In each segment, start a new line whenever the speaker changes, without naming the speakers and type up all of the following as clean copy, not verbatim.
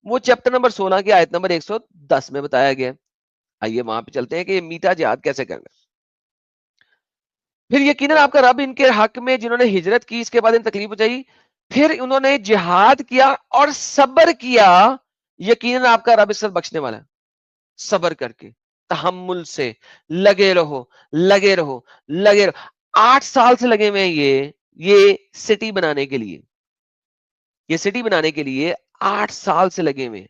وہ chapter number 16 کی آیت نمبر 110 میں بتایا گیا. آئیے وہاں پہ چلتے ہیں کہ یہ میٹھا جہاد کیسے کرنا. پھر یقیناً آپ کا رب ان کے حق میں جنہوں نے ہجرت کی اس کے بعد ان تکلیف پہنچائی پھر انہوں نے جہاد کیا اور صبر کیا, یقیناً آپ کا رب اس سے بخشنے والا ہے. صبر کر کے تحمل سے لگے رہو لگے رہو لگے رہو. 8 سال سے لگے ہوئے ہیں یہ سٹی بنانے کے لیے, یہ سٹی بنانے کے لیے 8 سال سے لگے ہوئے ہیں.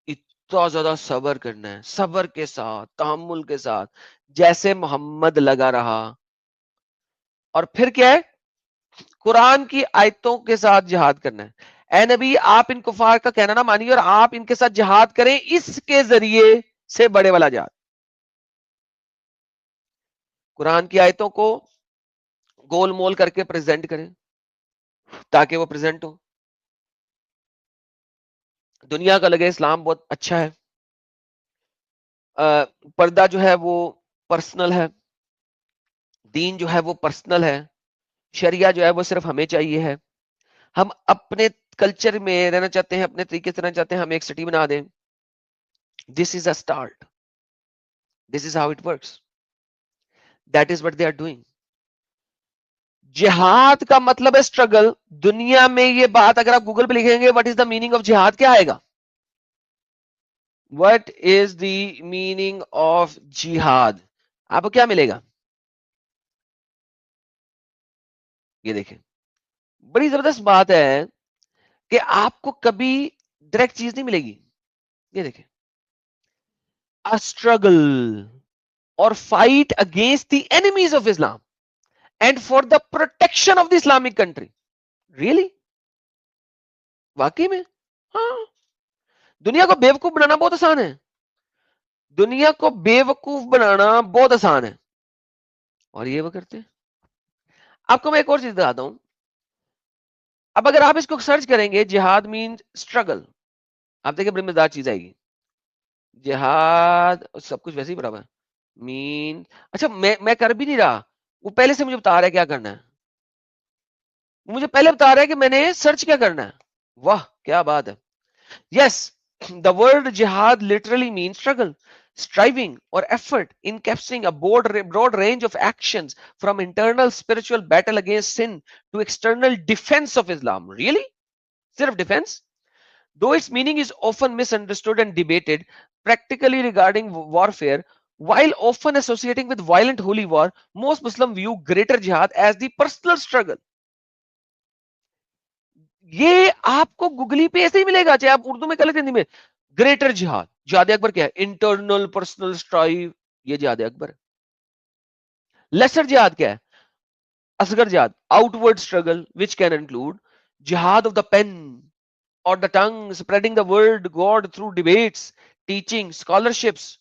اتنا زیادہ صبر کرنا ہے, صبر کے ساتھ تحمل کے ساتھ جیسے محمد لگا رہا. اور پھر کیا ہے, قرآن کی آیتوں کے ساتھ جہاد کرنا ہے. اے نبی آپ ان کفار کا کہنا نہ مانیے اور آپ ان کے ساتھ جہاد کریں, اس کے ذریعے سے بڑے والا جہاد. قرآن کی آیتوں کو گول مول کر کے پریزنٹ کریں تاکہ وہ پریزنٹ ہو, دنیا کا لگے اسلام بہت اچھا ہے, پردہ جو ہے وہ پرسنل ہے, دین جو ہے وہ پرسنل ہے, شریعہ جو ہے وہ صرف ہمیں چاہیے ہے, ہم اپنے کلچر میں رہنا چاہتے ہیں, اپنے طریقے سے رہنا چاہتے ہیں, ہم ایک سٹی بنا دیں. This is a start, this is how it works, that is what they are doing. جہاد کا مطلب ہے اسٹرگل. دنیا میں یہ بات اگر آپ گوگل پہ لکھیں گے what is the meaning of جہاد, کیا آئے گا؟ What is the meaning of جہاد, آپ کو کیا ملے گا؟ یہ دیکھیں بڑی زبردست بات ہے کہ آپ کو کبھی ڈائریکٹ چیز نہیں ملے گی. یہ دیکھیں اسٹرگل اور fight against the enemies of Islam and for the protection of the Islamic country. Really واقعی میں ہاں, دنیا کو بیوقوف بنانا بہت آسان ہے, دنیا کو بیوقوف بنانا بہت آسان ہے, اور یہ وہ کرتے ہیں. آپ کو میں ایک اور چیز بتاتا ہوں. اب اگر آپ اس کو سرچ کریں گے جہاد مینز اسٹرگل, آپ دیکھیں بڑی مزیدار چیز آئے گی. جہاد سب کچھ ویسے ہی برابر مین, اچھا میں کر بھی نہیں رہا, وہ پہلے سے مجھے بتا رہا ہے کیا کرنا ہے, مجھے پہلے بتا رہا ہے کہ میں نے سرچ کیا کرنا ہے. واہ کیا بات ہے. یس, the word jihad literally means struggle, striving or effort encapsulating a broad range of actions from internal spiritual battle against sin to external defense of Islam. Really? Sirf defense? Though its meaning is often misunderstood and debated practically regarding warfare, while often associating with violent holy war, most Muslims view greater jihad as the personal struggle. یہ آپ کو googly پہ ایسے ہی ملے گا, چاہے آپ اردو میں کر لیتے ہندی میں. گریٹر جہاد, جہاد اکبر کیا ہے؟ انٹرنل پرسنل اسٹرائیو, یہ جہاد اکبر ہے. لیسر جہاد کیا ہے؟ اصغر جہاد, out word struggle which can include جہاد آف دا پین اور دا ٹنگ, spreading the word God through debates, teaching, scholarships.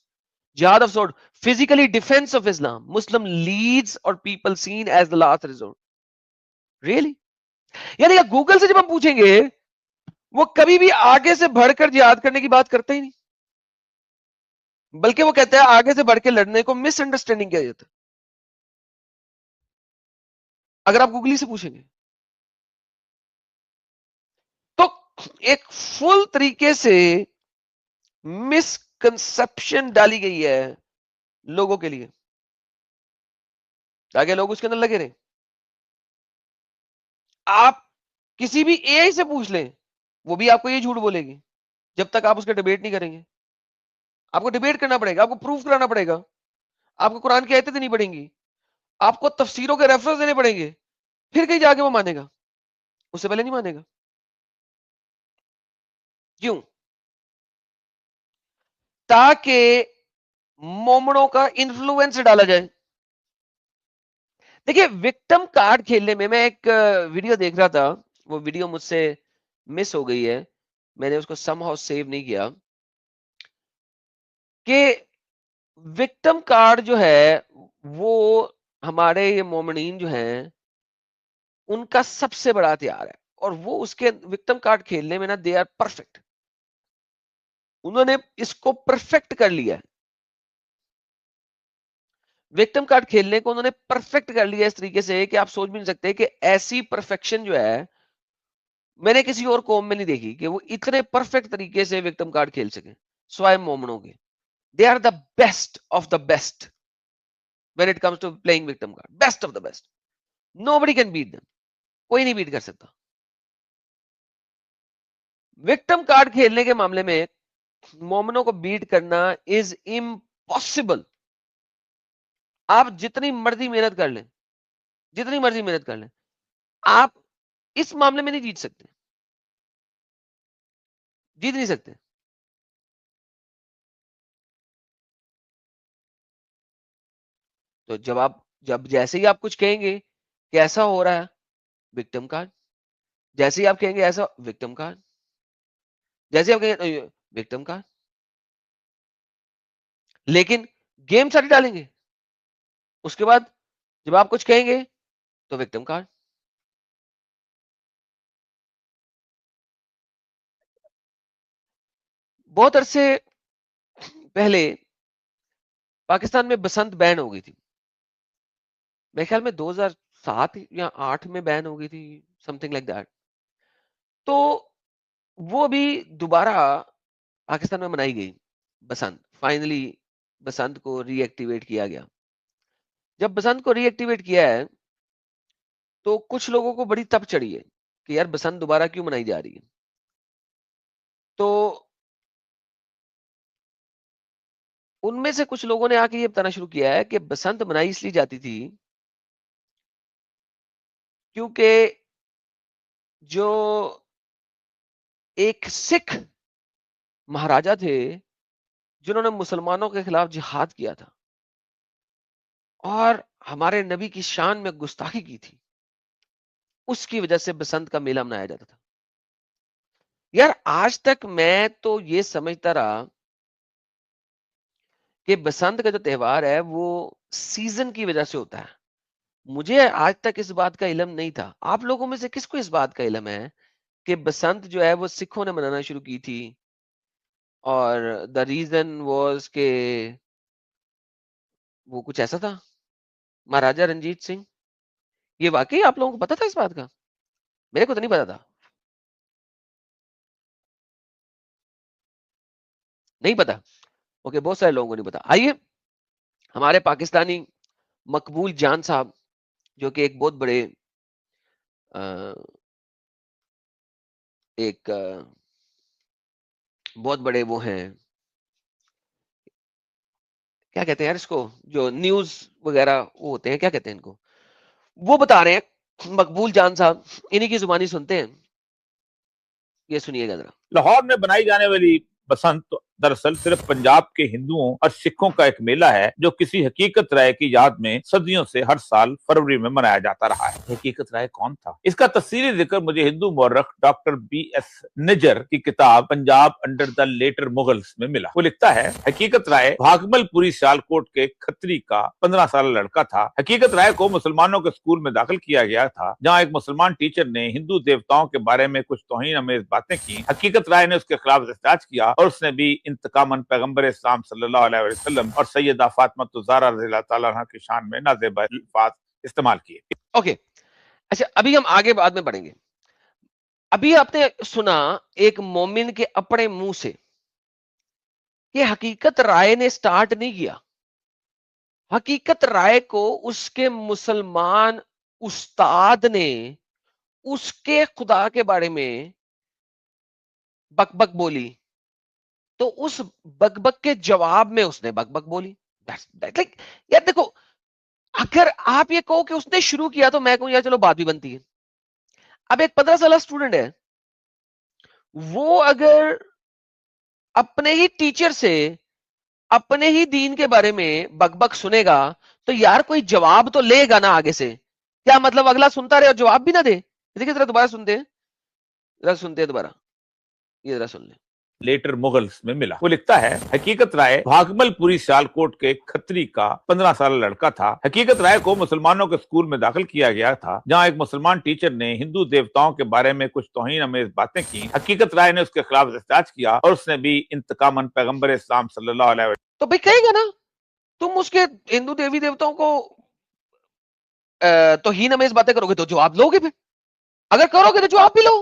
جہاد of سورڈ, physically ڈیفense of Islam, Muslim leads اور people seen as the last resort. Really یعنی Google سے جب ہم پوچھیں گے وہ کبھی بھی آگے سے بڑھ کر جہاد کرنے کی بات کرتا ہی نہیں, بلکہ وہ کہتا ہے آگے سے بڑھ کے لڑنے کو مس انڈرسٹینڈنگ کیا جاتا ہے. اگر آپ گوگلی سے پوچھیں گے تو ایک فل طریقے سے مس کنسپشن ڈالی گئی ہے لوگوں کے لیے تاکہ لوگ اس کے اندر لگے رہیں. آپ کسی بھی اے آئی سے پوچھ لیں وہ بھی آپ کو یہ جھوٹ بولے گی جب تک آپ اس کے ڈیبیٹ نہیں کریں گے. آپ کو ڈیبیٹ کرنا پڑے گا, آپ کو پروف کرانا پڑے گا, آپ کو قرآن کی آیتیں دینی پڑیں گی, آپ کو تفسیروں کے ریفرنس دینے پڑیں گے, پھر کہیں جا کے وہ مانے گا, اس سے پہلے نہیں مانے گا. کیوں؟ تاکہ مومنوں کا انفلوئنس ڈالا جائے. دیکھیے وکٹم کارڈ کھیلنے میں ایک ویڈیو دیکھ رہا تھا, وہ ویڈیو مجھ سے مس ہو گئی ہے, میں نے اس کو سم ہاؤ سیو نہیں کیا, کہ وکٹم کارڈ جو ہے وہ ہمارے یہ مومنین جو ہیں ان کا سب سے بڑا ہتھیار ہے, اور وہ اس کے وکٹم کارڈ کھیلنے میں نا دے آر پرفیکٹ. انہوں نے اس کو پرفیکٹ کر لیا ہے, وکٹم کارڈ کھیلنے کو انہوں نے پرفیکٹ کر لیا اس طریقے سے کہ آپ سوچ بھی نہیں سکتے کہ ایسی پرفیکشن جو ہے میں نے کسی اور قوم میں نہیں دیکھی کہ وہ اتنے پرفیکٹ طریقے سے وکٹم کارڈ کھیل سکے سوائے مومنوں کے. They are the best of the best when it comes to playing victim card. Best of the best. Nobody can beat them. کوئی نہیں بیٹ کر سکتا. وکٹم کارڈ کھیلنے کے معاملے میں مومنوں کو بیٹ کرنا از امپاسبل. آپ جتنی مرضی محنت کر لیں, جتنی مرضی محنت کر لیں, آپ اس معاملے میں نہیں جیت سکتے, جیت نہیں سکتے. تو جب جیسے ہی آپ کچھ کہیں گے کہ ایسا ہو رہا ہے, وکٹم کارڈ. جیسے ہی آپ کہیں گے ایسا, وکٹم کارڈ. جیسے آپ کہیں گے وکٹم کارڈ. لیکن گیم ساری ڈالیں گے, اس کے بعد جب آپ کچھ کہیں گے تو وکٹم کارڈ. بہت عرصے پہلے پاکستان میں بسنت بین ہو گئی تھی. میرے خیال میں 2007 یا 8 میں بین ہو گئی تھی, سم تھنگ لائک دیٹ. تو وہ بھی دوبارہ پاکستان میں منائی گئی بسنت. فائنلی بسنت کو ری ایکٹیویٹ کیا گیا. جب بسنت کو ری ایکٹیویٹ کیا ہے تو کچھ لوگوں کو بڑی تپ چڑھی ہے کہ یار بسنت دوبارہ کیوں منائی جا رہی ہے. تو ان میں سے کچھ لوگوں نے آ کے یہ بتانا شروع کیا ہے کہ بسنت منائی اس لیے جاتی تھی کیونکہ جو ایک سکھ مہاراجا تھے جنہوں نے مسلمانوں کے خلاف جہاد کیا تھا اور ہمارے نبی کی شان میں گستاخی کی تھی, اس کی وجہ سے بسنت کا میلہ منایا جاتا تھا. یار آج تک میں تو یہ سمجھتا رہا کہ بسنت کا جو تہوار ہے وہ سیزن کی وجہ سے ہوتا ہے. مجھے آج تک اس بات کا علم نہیں تھا. آپ لوگوں میں سے کس کو اس بات کا علم ہے کہ بسنت جو ہے وہ سکھوں نے منانا شروع کی تھی اور دا ریزن واز کہ وہ کچھ ایسا تھا, مہاراجا رنجیت سنگھ. یہ واقعی آپ لوگوں کو پتا تھا اس بات کا؟ میرے کو تو نہیں پتا تھا, نہیں پتا. اوکے, بہت سارے لوگوں کو نہیں پتا. آئیے ہمارے پاکستانی مقبول جان صاحب جو کہ ایک بہت بڑے بہت بڑے وہ ہیں, کیا کہتے ہیں یار اس کو, جو نیوز وغیرہ وہ ہوتے ہیں, کیا کہتے ہیں ان کو, وہ بتا رہے ہیں. مقبول جان صاحب, انہی کی زبانی سنتے ہیں, یہ سنیے گا ذرا.
لاہور میں بنائی جانے والی بسنت دراصل صرف پنجاب کے ہندوؤں اور سکھوں کا ایک میلہ ہے جو کسی حقیقت رائے کی یاد میں صدیوں سے ہر سال فروری میں منایا جاتا رہا ہے. حقیقت رائے کون تھا؟ اس کا تفصیلی ذکر مجھے ہندو مورخ ڈاکٹر بی ایس نجر کی کتاب Punjab under the later Mughals میں ملا. وہ لکھتا ہے, حقیقت رائے بھاگمل پوری سیالکوٹ کے کھتری کا 15 سالہ لڑکا تھا. حقیقت رائے کو مسلمانوں کے اسکول میں داخل کیا گیا تھا جہاں ایک مسلمان ٹیچر نے ہندو دیوتاؤں کے بارے میں کچھ توہین امیز باتیں کی. حقیقت رائے نے اس کے خلاف احتجاج کیا اور اس نے بھی انتقاماً پیغمبر اسلام صلی اللہ علیہ وسلم اور سیدہ فاطمہ الزہرا رضی اللہ تعالیٰ عنہ کی شان میں نازیبہ الفاظ استعمال کیے.
اوکے, اچھا ابھی ہم آگے بعد میں پڑھیں گے. ابھی آپ نے سنا ایک مومن کے اپنے منہ سے کہ حقیقت رائے نے سٹارٹ نہیں کیا. حقیقت رائے کو اس کے مسلمان استاد نے اس کے خدا کے بارے میں بک بک بولی, تو اس بک بک کے جواب میں اس نے بک بک بولی. یار دیکھو, اگر آپ یہ کہو کہ اس نے شروع کیا تو میں کہوں یار چلو بات بھی بنتی ہے. اب ایک 15 سالہ اسٹوڈنٹ ہے, وہ اگر اپنے ہی ٹیچر سے اپنے ہی دین کے بارے میں بک بک سنے گا تو یار کوئی جواب تو لے گا نا آگے سے. کیا مطلب اگلا سنتا رہے اور جواب بھی نہ دے؟ دیکھیں ذرا دوبارہ سنتے ہیں, ذرا سنتے ہیں دوبارہ, یہ ذرا سن لیں.
لیٹر مغلز میں ملا. وہ لکھتا ہے, حقیقت رائے بھاگمل پوری سیالکوٹ کے کھتری کا 15 سالہ لڑکا تھا. حقیقت رائے کو مسلمانوں کے اسکول میں داخل کیا گیا تھا جہاں ایک مسلمان ٹیچر نے ہندو دیوتاؤں کے بارے میں کچھ توہین امیز باتیں کی. حقیقت رائے نے اس کے خلاف احتجاج کیا اور اس نے بھی انتقاماً پیغمبر اسلام صلی اللہ علیہ وسلم.
تو بھائی کہے گا نا, تم اس کے ہندو دیوی دیوتاؤں کو توہین امیز باتیں کرو گے تو جواب لو گے, پھر اگر کرو گے تو جواب بھی لو.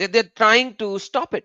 they're trying to stop it।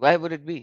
Why would it be?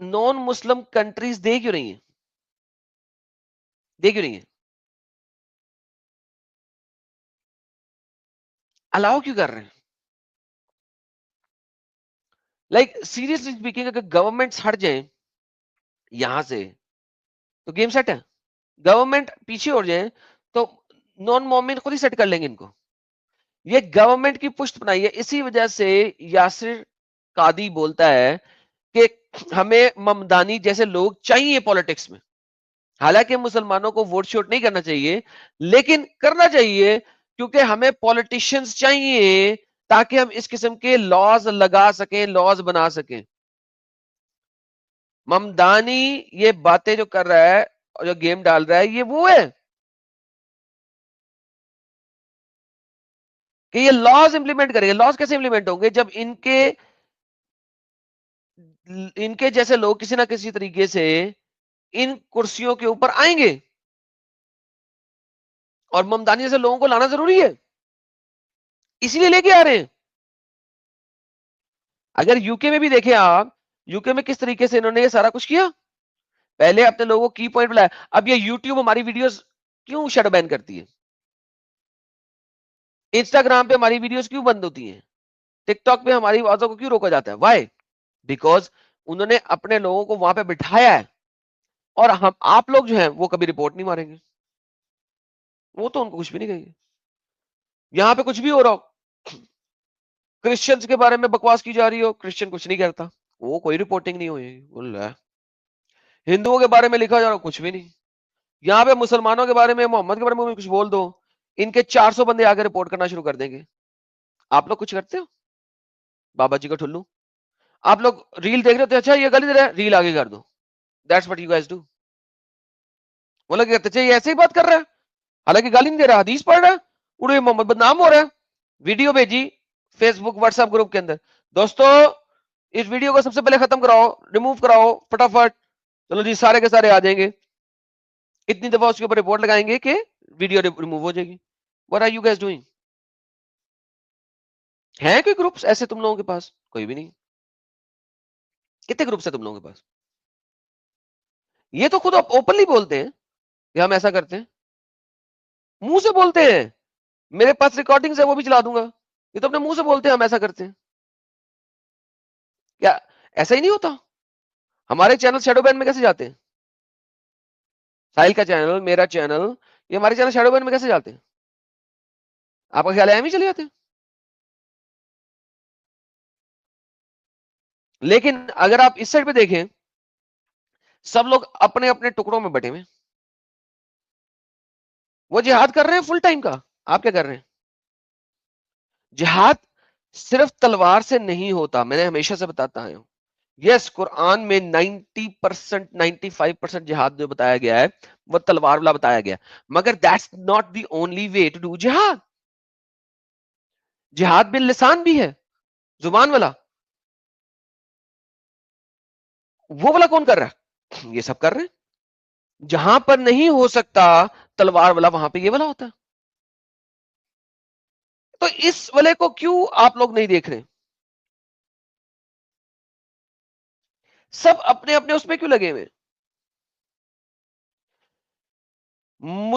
Naan Muslim countries they کیوں نہیں ہے؟ دے کیوں نہیں ہے؟ الاؤ کیوں کر رہے ہیں؟ لائک سیریسلی اسپیکنگ اگر گورنمنٹ ہٹ جائیں یہاں سے تو گیم سیٹ ہے. گورنمنٹ پیچھے ہو جائیں تو نان مومن خود ہی سیٹ کر لیں گے ان کو. یہ گورنمنٹ کی پشت بنائی ہے. اسی وجہ سے یاسر قادی بولتا ہے کہ ہمیں ممدانی جیسے لوگ چاہیے پالیٹکس میں. حالانکہ مسلمانوں کو ووٹ شوٹ نہیں کرنا چاہیے لیکن کرنا چاہیے کیونکہ ہمیں پالیٹیشینز چاہیے تاکہ ہم اس قسم کے لاز لگا سکیں, لاز بنا سکیں. ممدانی یہ باتیں جو کر رہا ہے اور جو گیم ڈال رہا ہے یہ وہ ہے کہ یہ لاز امپلیمنٹ کریں گے. لاز کیسے امپلیمنٹ ہوں گے؟ جب ان کے جیسے لوگ کسی نہ کسی طریقے سے ان کرسیوں کے اوپر آئیں گے. اور ممدانی جیسے لوگوں کو لانا ضروری ہے, اسی لیے لے کے آ رہے ہیں. اگر یو کے میں بھی دیکھیں آپ, یو کے میں کس طریقے سے انہوں نے یہ سارا کچھ کیا. پہلے اپنے لوگوں کی پوائنٹ بلایا. اب یہ یوٹیوب ہماری ویڈیوز کیوں شیڈو بین کرتی ہے؟ انسٹاگرام پہ ہماری ویڈیوز کیوں بند ہوتی ہیں؟ ٹک ٹاک پہ ہماری آوازوں کو کیوں روکا جاتا ہے؟ وائی؟ بیکاز انہوں نے اپنے لوگوں کو وہاں پہ بٹھایا ہے اور ہم آپ لوگ جو ہیں وہ کبھی رپورٹ نہیں ماریں گے, وہ تو ان کو کچھ بھی نہیں کہیں گے. یہاں پہ کچھ بھی ہو رہا ہو, کرسچنز کے بارے میں بکواس کی جا رہی ہو, کرسچن کچھ نہیں کرتا, وہ کوئی رپورٹنگ نہیں ہوئی. ہندوؤں کے بارے میں لکھا جا رہا ہو, کچھ بھی نہیں. یہاں پہ مسلمانوں کے بارے میں, محمد کے بارے میں کچھ بول دو, ان کے 400 بندے آگے رپورٹ کرنا شروع کر دیں گے. آپ لوگ کچھ کرتے ہو؟ بابا جی کا ٹھلو. آپ لوگ ریل دیکھ رہے ہوتے, اچھا یہ گالی دے رہا ہے, ریل آگے کر دو. That's what you guys do. وہ لوگ کہتے اچھا یہ ایسے ہی بات کر رہا ہے, حالانکہ گالی نہیں دے رہا, حدیث پڑھ رہا ہے, اڑے محمد بدنام ہو رہا ہے. ویڈیو بھیجی فیس بک واٹس ایپ گروپ کے اندر, دوستو اس ویڈیو کو سب سے پہلے ختم کراؤ, ریموو کراؤ فٹافٹ. چلو جی سارے کے سارے آ جائیں گے. اتنی دفعہ اس کے اوپر رپورٹ لگائیں گے کہ ویڈیو ریموو ہو جائے گی. What are you guys doing? ہیں کوئی گروپس ایسے تم لوگوں کے پاس؟ کوئی بھی نہیں. کتنے گروپس ہیں تم لوگوں کے پاس؟ یہ تو خود اوپنلی بولتے ہیں کہ ہم ایسا کرتے ہیں, منہ سے بولتے ہیں. میرے پاس ریکارڈنگز ہے, وہ بھی چلا دوں گا. یہ تو اپنے منہ سے بولتے ہیں ہم ایسا کرتے ہیں. کیا ایسا ہی نہیں ہوتا؟ ہمارے چینل شیڈو بین میں کیسے جاتے ہیں؟ ساحل کا چینل, میرا چینل, یہ ہمارے چینل شیڈو بین میں کیسے جاتے ہیں؟ آپ کا خیال ہے ہم ہی چلے جاتے ہیں؟ لیکن اگر آپ اس سائڈ پہ دیکھیں, سب لوگ اپنے اپنے ٹکڑوں میں بٹے ہوئے. وہ جہاد کر رہے ہیں فل ٹائم کا, آپ کیا کر رہے ہیں؟ جہاد صرف تلوار سے نہیں ہوتا, میں نے ہمیشہ سے بتاتا ہوں. یس, قرآن میں 90% 95% جہاد جو بتایا گیا ہے وہ تلوار والا بتایا گیا, مگر that's not the only way to do جہاد. جہاد باللسان بھی ہے, زبان والا. وہ والا کون کر رہا ہے؟ یہ سب کر رہے ہیں. جہاں پر نہیں ہو سکتا تلوار والا, وہاں پہ یہ والا ہوتا ہے. تو اس والے کو کیوں آپ لوگ نہیں دیکھ رہے؟ سب اپنے اپنے اس میں کیوں لگے ہوئے؟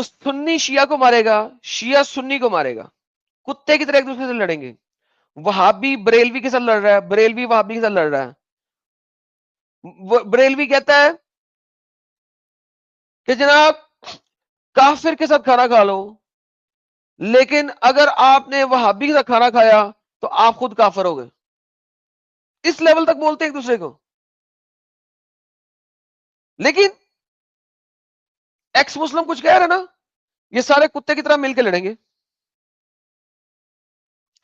سنی شیعہ کو مارے گا, شیعہ سنی کو مارے گا, کتے کی طرح ایک دوسرے سے لڑیں گے. وہابی بریلوی کے ساتھ لڑ رہا ہے, بریلوی وہابی کے ساتھ لڑ رہا ہے. بریلوی کہتا ہے کہ جناب کافر کے ساتھ کھانا کھا لو, لیکن اگر آپ نے وہابی کے ساتھ کھانا کھایا تو آپ خود کافر ہو گئے. اس لیول تک بولتے ہیں ایک دوسرے کو. لیکن ایکس مسلم کچھ کہہ رہے نا, یہ سارے کتے کی طرح مل کے لڑیں گے,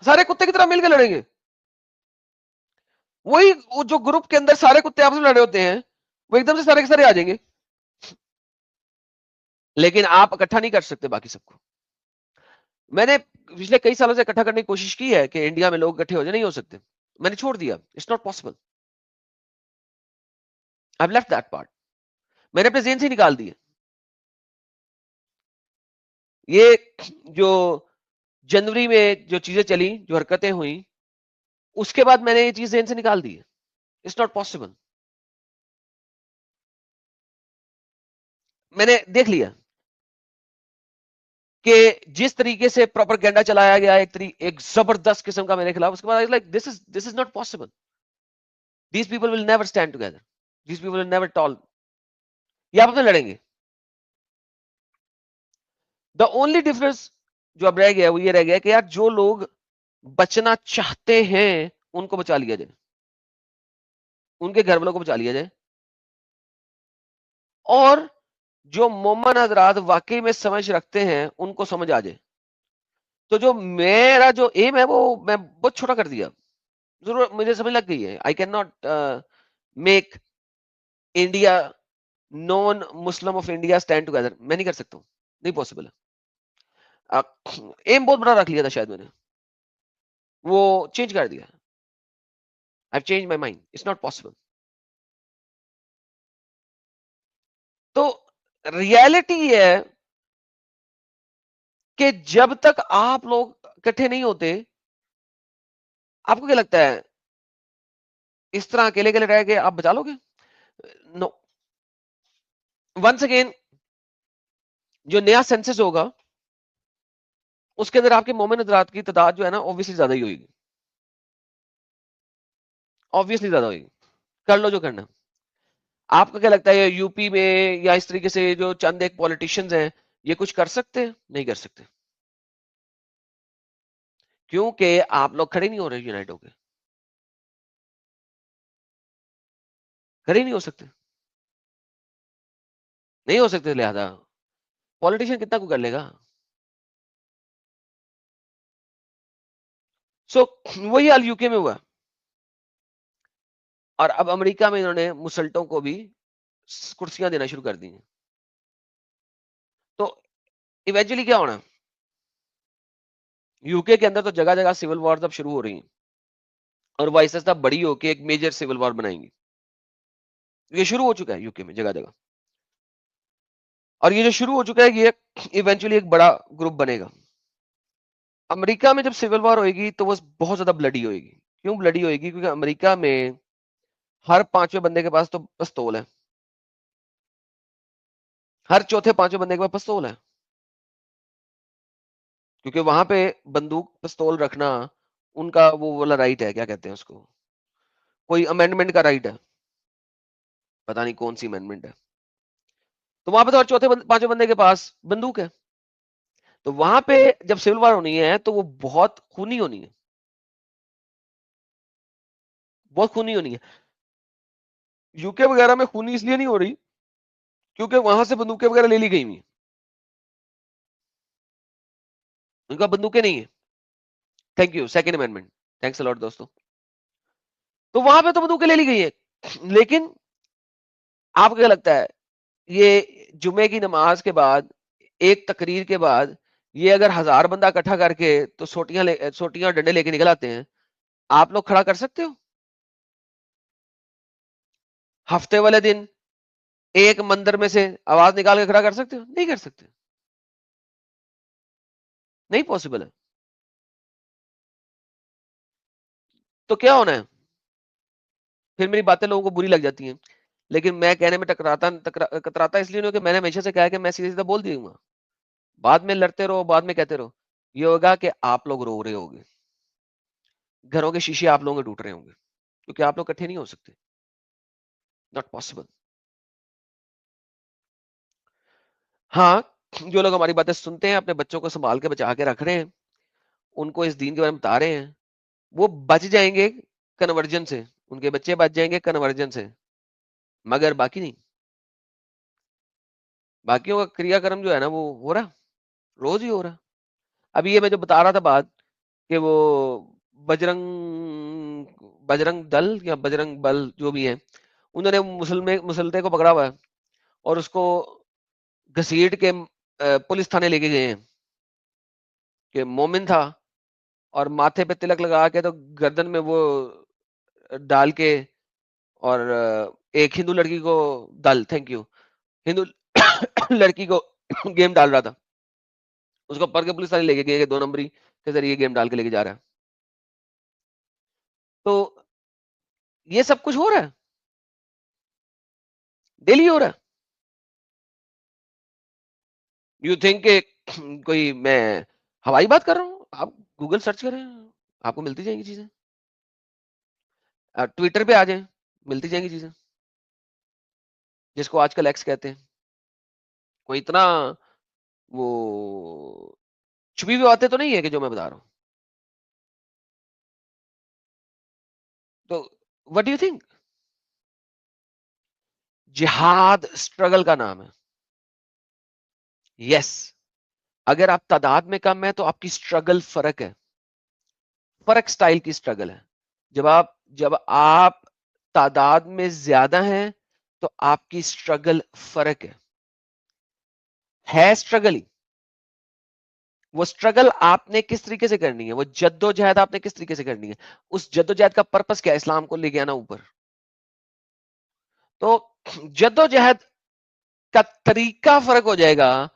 سارے کتے کی طرح مل کے لڑیں گے. وہی جو گروپ کے اندر سارے کتے آپس میں لڑے ہوتے ہیں, وہ ایک دم سے سارے کے سارے آ جائیں گے. لیکن آپ اکٹھا نہیں کر سکتے باقی سب کو. میں نے پچھلے کئی سالوں سے اکٹھا کرنے کی کوشش کی ہے کہ انڈیا میں لوگ اکٹھے ہو جائے, نہیں ہو سکتے. میں نے چھوڑ دیا, it's not possible. I left that part. میں نے اپنے ذہن سے نکال دیے. یہ جو جنوری میں جو چیزیں چلی, جو حرکتیں ہوئیں, اس کے بعد میں نے یہ چیز ذہن سے نکال دی. It's not possible. میں نے دیکھ لیا کہ جس طریقے سے پروپیگنڈا چلایا گیا ایک زبردست قسم کا میرے خلاف, اس کے بعد like this is not possible, these people will never stand together, these people will never tall, یہ آپ لڑیں گے. دا اونلی ڈفرنس جو اب رہ گیا وہ یہ رہ گیا کہ یار جو لوگ بچنا چاہتے ہیں ان کو بچا لیا جائے, ان کے گھر والوں کو بچا لیا جائے, اور جو مومن حضرات واقعی میں سمجھ رکھتے ہیں ان کو سمجھ آ جائے. تو جو میرا جو ایم ہے وہ میں بہت چھوٹا کر دیا, ضرور مجھے سمجھ لگ گئی ہے. I can not make India naan Muslim of India stand together, میں نہیں کر سکتا ہوں, نہیں پاسبل ہے. ایم بہت بڑا رکھ لیا تھا شاید میں نے, وہ چینج کر دیا. I've changed my mind. It's not possible. تو ریالٹی یہ ہے کہ جب تک آپ لوگ اکٹھے نہیں ہوتے, آپ کو کیا لگتا ہے اس طرح اکیلے اکیلے رہ کے آپ بچا لو گے؟ نو. ونس اگین جو نیا سینسس ہوگا اس کے اندر آپ کے مومن حضرات کی تعداد جو ہے نا اوبیسلی زیادہ ہی ہوئے گی, اوبیسلی زیادہ ہوئے گی. کر لو جو کرنا. آپ کو کیا لگتا ہے یو پی میں یا اس طریقے سے جو چند ایک پولیٹیشینز ہیں یہ کچھ کر سکتے ہیں؟ نہیں کر سکتے, کیونکہ آپ لوگ کھڑے نہیں ہو رہے یونائٹ ہو کے, کھڑے نہیں ہو سکتے, نہیں ہو سکتے. لہذا پولیٹیشین کتنا کو کر لے گا؟ سو وہی حال یو کے میں ہوا, اور اب امریکہ میں انہوں نے مسلٹوں کو بھی کرسیاں دینا شروع کر دی ہیں. تو ایونچولی کیا ہونا, یو کے اندر تو جگہ جگہ سول وارز اب شروع ہو رہی ہیں, اور وہ آہستہ بڑی ہو کے ایک میجر سول وار بنائیں گی. یہ شروع ہو چکا ہے یو کے میں جگہ جگہ, اور یہ جو شروع ہو چکا ہے یہ ایونچولی ایک بڑا گروپ بنے گا. امریکہ میں جب سول وار ہوئے گی تو وہ بہت زیادہ بلڈی ہوئے گی. کیوں بلڈی ہوئے گی؟ کیونکہ امریکہ میں ہر پانچویں بندے کے پاس تو پستول ہے, ہر چوتھے پانچویں بندے کے پاس پستول ہے, کیونکہ وہاں پہ بندوق پستول رکھنا ان کا وہ والا رائٹ ہے, کیا کہتے ہیں اس کو, کوئی امینڈمنٹ کا رائٹ ہے, پتہ نہیں کون سی امینڈمنٹ ہے. تو وہاں پہ تو ہر چوتھے پانچویں بندے کے پاس بندوق ہے. تو وہاں پہ جب سول وار ہونی ہے تو وہ بہت خونی ہونی ہے, بہت خونی ہونی ہے. یو کے وغیرہ میں خونی اس لیے نہیں ہو رہی کیونکہ وہاں سے بندوقیں وغیرہ لے لی گئی ہوئی, ان کا بندوقیں نہیں ہے. Thank you, second amendment, thanks allot دوستو. تو وہاں پہ تو بندوقیں لے لی گئی ہیں, لیکن آپ کو کیا لگتا ہے یہ جمعے کی نماز کے بعد ایک تقریر کے بعد یہ اگر 1000 بندہ اکٹھا کر کے تو سوٹیاں اور ڈنڈے لے کے نکل آتے ہیں, آپ لوگ کھڑا کر سکتے ہو؟ ہفتے والے دن ایک مندر میں سے آواز نکال کے کھڑا کر سکتے ہو؟ نہیں کر سکتے, نہیں پاسبل ہے. تو کیا ہونا ہے پھر؟ میری باتیں لوگوں کو بری لگ جاتی ہیں, لیکن میں کہنے میں کتراتا اس لیے نہیں کہ میں نے ہمیشہ سے کہا کہ میں سیدھے سیدھا بول دوں گا. بعد میں لڑتے رہو, بعد میں کہتے رہو, یہ ہوگا کہ آپ لوگ رو رہے ہوگے, گھروں کے شیشے آپ لوگوں کے ٹوٹ رہے ہوں گے, کیونکہ آپ لوگ اکٹھے نہیں ہو سکتے, ناٹ پاسبل. ہاں, جو لوگ ہماری باتیں سنتے ہیں اپنے بچوں کو سنبھال کے بچا کے رکھ رہے ہیں, ان کو اس دین کے بارے میں بتا رہے ہیں, وہ بچ جائیں گے کنورجن سے, ان کے بچے بچ جائیں گے کنورجن سے, مگر باقی نہیں. باقیوں کا کریا کرم جو ہے نا وہ ہو رہا, روز ہی ہو رہا. ابھی یہ میں جو بتا رہا تھا بات کہ وہ بجرنگ دل یا بجرنگ بل جو بھی ہیں, انہوں نے مسلطے کو پکڑا ہوا ہے اور اس کو گھسیٹ کے پولیس تھانے لے کے گئے ہیں کہ مومن تھا, اور ماتھے پہ تلک لگا کے تو گردن میں وہ ڈال کے, اور ایک ہندو لڑکی کو تھینک یو, ہندو لڑکی کو گیم ڈال رہا تھا, اس کو پڑھ کے پولیس تھانے لے کے گئے کہ 2 نمبری کے ذریعے گیم ڈال کے لے کے جا رہا ہے. تو یہ سب کچھ ہو رہا ہے, ڈیلی ہو رہا ہے. یو تھنک کہ کوئی میں ہوائی بات کر رہا ہوں؟ آپ گوگل سرچ کریں، آپ کو ملتی جائیں گی چیزیں. ٹویٹر پہ آ جائیں، ملتی جائیں گی چیزیں، جس کو آج کل ایکس کہتے ہیں. کوئی اتنا وہ چھپی ہوئی باتیں تو نہیں ہے کہ جو میں بتا رہا ہوں. تو وٹ ڈو یو تھنک؟ جہاد اسٹرگل کا نام ہے. یس، اگر آپ تعداد میں کم ہے تو آپ کی اسٹرگل فرق ہے، فرق سٹائل کی اسٹرگل ہے. جب آپ تعداد میں زیادہ ہیں تو آپ کی اسٹرگل فرق ہے اسٹرگل ہی. وہ اسٹرگل آپ نے کس طریقے سے کرنی ہے، وہ جد و جہد آپ نے کس طریقے سے کرنی ہے، اس جد و جہد کا پرپس کیا ہے؟ اسلام کو لے کے آنا اوپر. تو جد و جہد کا طریقہ فرق ہو جائے گا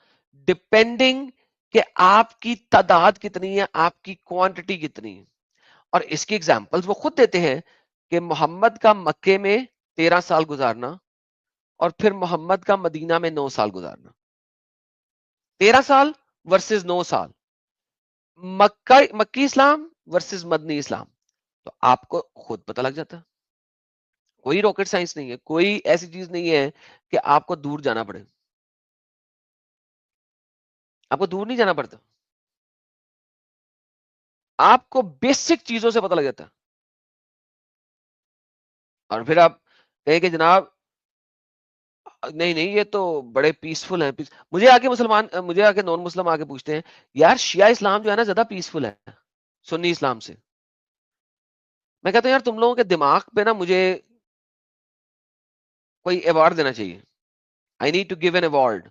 ڈپینڈنگ کہ آپ کی تعداد کتنی ہے، آپ کی کوانٹٹی کتنی ہے. اور اس کی ایگزامپلز وہ خود دیتے ہیں کہ محمد کا مکے میں 13 سال گزارنا اور پھر محمد کا مدینہ میں 9 سال گزارنا. 13 سال ورسز 9 سال، مکی اسلام ورسز مدنی اسلام. تو آپ کو خود پتہ لگ جاتا ہے. کوئی راکٹ سائنس نہیں ہے، کوئی ایسی چیز نہیں ہے کہ آپ کو دور جانا پڑے. آپ کو دور نہیں جانا پڑتا، آپ کو بیسک چیزوں سے پتہ لگ جاتا ہے. اور پھر آپ کہیں کہ جناب نہیں نہیں یہ تو بڑے پیسفل ہیں. مجھے آ کے نان مسلم آ کے پوچھتے ہیں یار شیعہ اسلام جو ہے نا زیادہ پیسفل ہے سنی اسلام سے. میں کہتا ہوں یار تم لوگوں کے دماغ پہ نا مجھے کوئی ایوارڈ دینا چاہیے. I need to give an award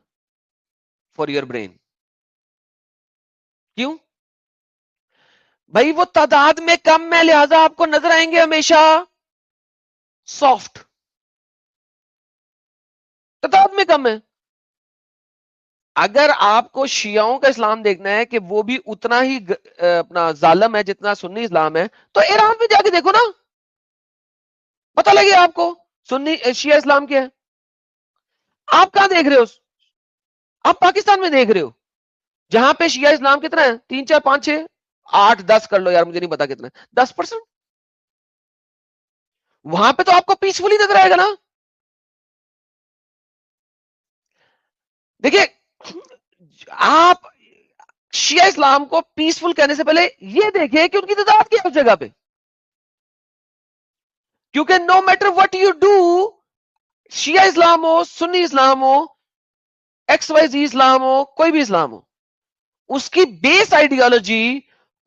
for your brain. کیوں بھائی؟ وہ تعداد میں کم ہے لہذا آپ کو نظر آئیں گے ہمیشہ سافٹ. تعداد میں کم ہے. اگر آپ کو شیعوں کا اسلام دیکھنا ہے کہ وہ بھی اتنا ہی اپنا ظالم ہے جتنا سنی اسلام ہے تو ایران میں جا کے دیکھو نا، پتہ لگے آپ کو سنی شیعہ اسلام کیا ہے. آپ کہاں دیکھ رہے ہو؟ آپ پاکستان میں دیکھ رہے ہو جہاں پہ شیعہ اسلام کتنا ہے؟ 3 4 5 6 8 10 کر لو یار، مجھے نہیں پتا کتنا ہے، 10%. وہاں پہ تو آپ کو پیسفلی نظر آئے گا نا. دیکھیے آپ شیعہ اسلام کو پیسفل کہنے سے پہلے یہ دیکھیں کہ ان کی تعداد کیا ہے اس جگہ پہ. کیونکہ no matter what you do, شیعہ اسلام ہو، سنی اسلام ہو، ایکس وائی زی اسلام ہو، کوئی بھی اسلام ہو، اس کی بیس آئیڈیالوجی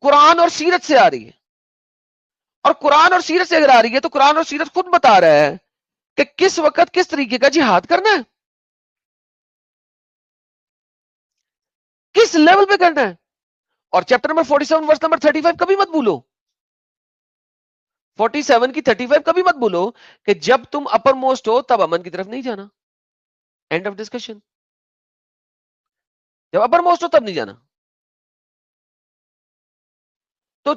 قرآن اور سیرت سے آ رہی ہے. اور قرآن اور سیرت سے اگر آ رہی ہے تو قرآن اور سیرت خود بتا رہا ہے کہ کس وقت کس طریقے کا جہاد کرنا ہے، کس لیول پہ کرنا ہے. اور چیپٹر نمبر 47 ورس نمبر 35 کبھی مت بھولو، 47 کی 35 کبھی مت بھولو کہ جب تم اپر موسٹ ہو تب امن کی طرف نہیں جانا. And of discussion. جب اپر موسٹ ہو تب نہیں جانا. تو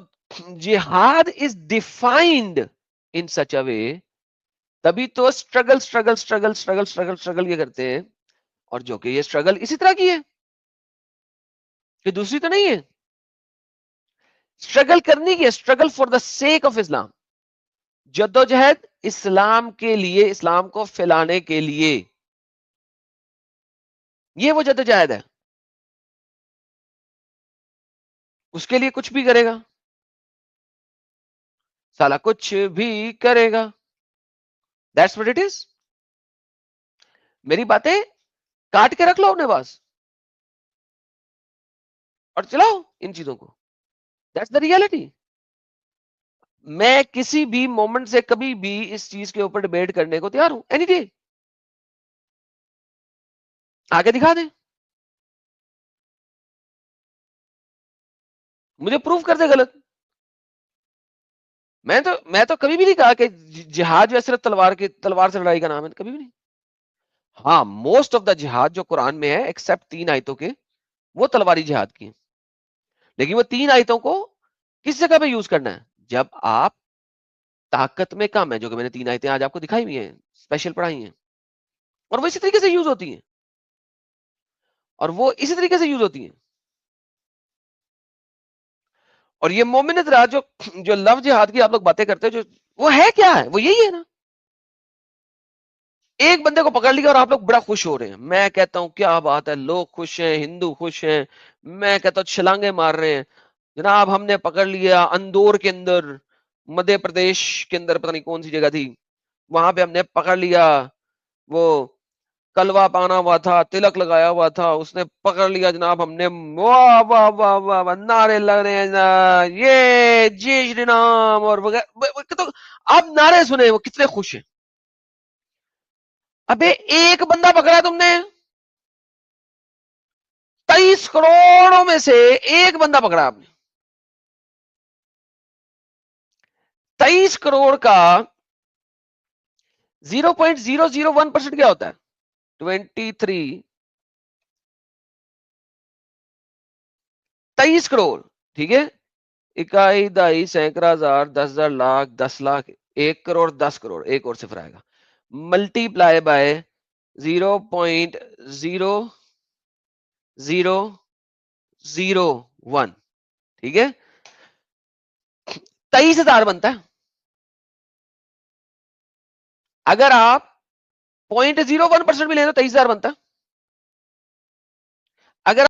جہاد از ڈیفائنڈ ان سچ اے وے. تبھی تو struggle struggle struggle struggle struggle struggle یہ کرتے ہیں. اور جو کہ یہ اسٹرگل اسی طرح کی ہے کہ دوسری تو نہیں ہے. اسٹرگل کرنی کی ہے، struggle for the sake of Islam, جدوجہد اسلام کے لیے، اسلام کو پھیلانے کے لیے. یہ وہ جدوجہد ہے، اس کے لیے کچھ بھی کرے گا سالا، کچھ بھی کرے گا. That's what it is. میری باتیں کاٹ کے رکھ لو اپنے پاس اور چلاؤ ان چیزوں کو. That's the reality. میں کسی بھی مومنٹ سے کبھی بھی اس چیز کے اوپر ڈیبیٹ کرنے کو تیار ہوں، اینی ڈے. آگے دکھا دیں، مجھے پروف کر دے غلط. میں تو کبھی بھی نہیں کہا کہ جہاد جو صرف تلوار سے لڑائی کا نام ہے، کبھی بھی نہیں. ہاں موسٹ آف دا جہاد جو قرآن میں ہے ایکسپٹ 3 آیتوں کے، وہ تلواری جہاد کی ہیں. لیکن وہ 3 آیتوں کو کس جگہ پہ یوز کرنا ہے؟ جب آپ طاقت میں کم ہے، جو کہ میں نے 3 آیتیں آج آپ کو دکھائی ہوئی ہیں، اسپیشل پڑھائی ہیں، اور وہ اسی طریقے سے یوز ہوتی ہیں. اور وہ اسی طریقے سے یوز ہوتی ہیں. اور یہ مومن حضرات جو لفظ جہاد کی آپ لوگ باتیں کرتے ہیں، جو وہ ہے کیا ہے، وہ یہی ہے نا. ایک بندے کو پکڑ لیا اور آپ لوگ بڑا خوش ہو رہے ہیں. میں کہتا ہوں کیا بات ہے، لوگ خوش ہیں، ہندو خوش ہیں. میں کہتا ہوں چھلانگے مار رہے ہیں. جناب ہم نے پکڑ لیا اندور کے اندر، مدھیہ پردیش کے اندر، پتہ نہیں کون سی جگہ تھی، وہاں پہ ہم نے پکڑ لیا. وہ کلوا پانا ہوا تھا، تلک لگایا ہوا تھا، اس نے پکڑ لیا جناب. ہم نے واہ واہ واہ واہ نعرے لگ رہے ہیں، یہ جے شری رام اور وغیرہ. تو آپ نعرے سنے وہ کتنے خوش ہیں. ابے ایک بندہ پکڑا تم نے، 23 کروڑوں میں سے ایک بندہ پکڑا آپ نے. 23 کروڑ کا 0.001% کیا ہوتا ہے؟ 23. 23 کروڑ، ٹھیک ہے. اکائی دائی سینکڑا ہزار 10,000 لاکھ 10 لاکھ 1 کروڑ 10 کروڑ، ایک اور صفر آئے گا، ملٹی پلائی بائی 0.0001، ٹھیک ہے. 23,000 بنتا ہے. اگر آپ 0.01% بھی لیں تو 23,000 بنتا ہے. اگر